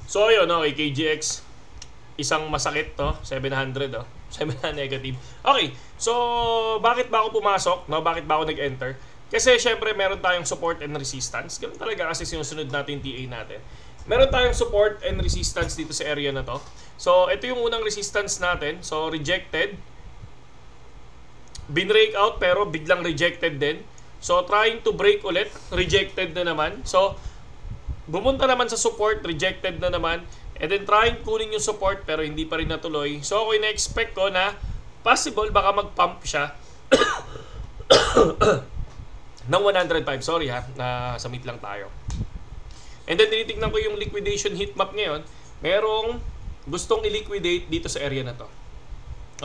So ayun, okay, KGX, isang masakit to, 700 oh. 700 negative. Okay, so bakit ba ako pumasok? No? Bakit ba ako nag-enter? Kasi syempre meron tayong support and resistance. Ganun talaga kasi sinusunod natin yung TA natin. Meron tayong support and resistance dito sa area na to. So ito yung unang resistance natin. So rejected. Binrake out pero biglang rejected din. So trying to break ulit, rejected na naman. So bumunta naman sa support, rejected na naman. And then trying kunin yung support pero hindi pa rin natuloy. So ako ina-expect ko na possible baka mag-pump siya ng 105. Sorry ha, na-submit lang tayo. And then tinitignan ko yung liquidation heat map ngayon. Merong gustong i-liquidate dito sa area na to.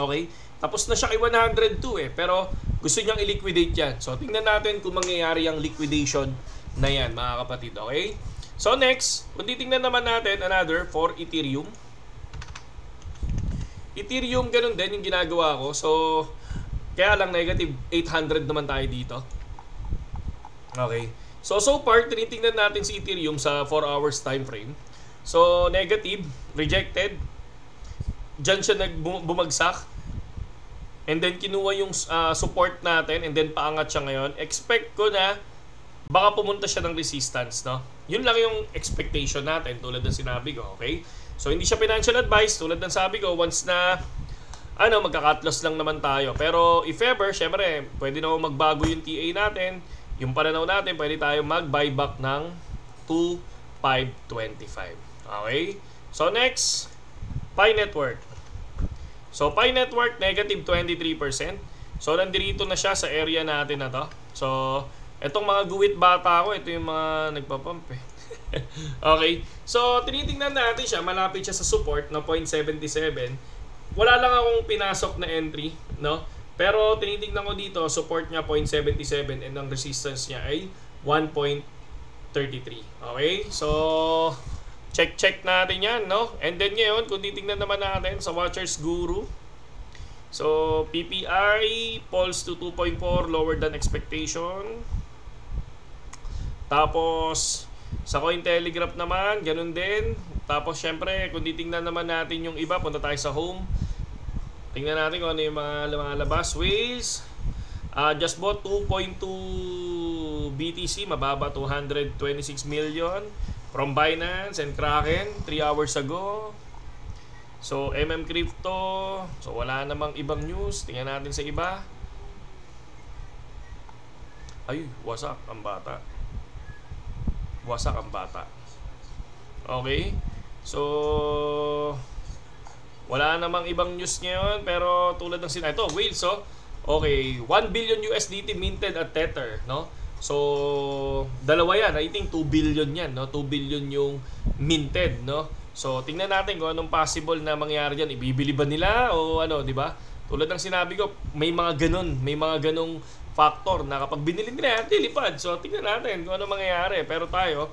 Okay? Tapos na siya kay 102 pero gusto niyang i-liquidate yan. So tingnan natin kung mangyayari ang liquidation na yan, mga kapatid. Okay? So next, kung titingnan naman natin another for Ethereum. Ethereum, ganun din yung ginagawa ko. So kaya lang negative 800 naman tayo dito. Okay. So far, tinitingnan natin si Ethereum sa 4 hours time frame. So negative, rejected. Diyan siya bumagsak. And then kinuha yung support natin and then paangat siya ngayon. Expect ko na baka pumunta siya ng resistance, no? Yun lang yung expectation natin tulad ng sinabi ko, okay? So hindi siya financial advice tulad ng sabi ko, once na magka-cut loss lang naman tayo. Pero if ever, syempre, pwede na magbago yung TA natin. Yung pananaw natin, pwede tayo mag-buyback ng 2,525. Okay? So next, Pi Network. So Pi Network, negative 23%. So nandito na siya sa area natin na to. So etong mga guwit bata ko, ito yung mga nagpapump eh. Okay? So tinitingnan natin siya, malapit siya sa support na 0.77. Wala lang akong pinasok na entry, no? Pero tinitingnan ko dito, support niya 0.77 and ang resistance niya ay 1.33. Okay? So check natin yan, no? And then ngayon, kung titingnan naman natin sa Watchers Guru, so PPI falls to 2.4, lower than expectation. Tapos sa Cointelegraph naman, ganun din. Tapos syempre, kung titingnan naman natin yung iba, punta tayo sa home. Tingnan natin kung ano yung mga lumalabas. Whales, just bought 2.2 BTC, mababa, 226 million from Binance and Kraken 3 hours ago. So MM Crypto, so wala namang ibang news. Tingnan natin sa iba. Ay, wasak ang bata. Wasak ang bata. Okay? So wala namang ibang news ngayon, pero tulad ng ito, Whales, oh. Okay, 1 billion USDT minted at Tether, no? So dalawa yan, I think 2 billion yan, no? 2 billion yung minted, no? So tingnan natin kung anong possible na mangyari diyan. Ibibili ba nila o ano, di ba? Tulad ng sinabi ko, may mga ganong factor na kapag binili nila, lilipad. So tingnan natin kung anong mangyayari. Pero tayo,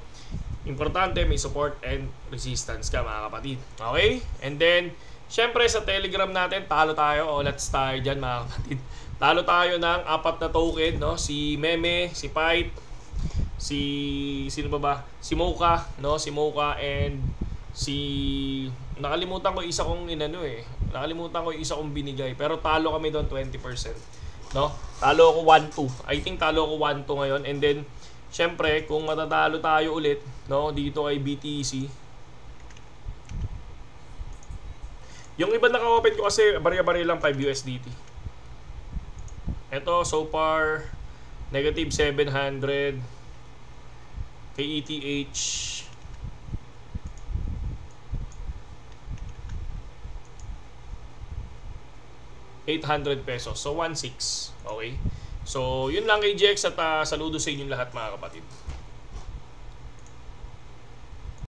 importante may support and resistance ka, mga kapatid. Okay? And then syempre sa Telegram natin, talo tayo. O let's tayo dyan, mga kapatid. Talo tayo ng 4 na token, no? Si Meme, si Pipe, sino ba? Si Mocha, no? Si Mocha and nakalimutan ko isa kong Nakalimutan ko isa kong binigay, pero talo kami doon 20%, no? Talo ako 1-2. I think talo ako 1-2 ngayon. And then syempre, kung matatalo tayo ulit, no, dito kay BTC. Yung iba naka-open ko kasi barya-barya lang 5 USDT. Ito, so far, negative 700. Kay ETH, ₱800. So, 1.6. Okay? So, yun lang kay GX at saludo sa inyong lahat, mga kapatid.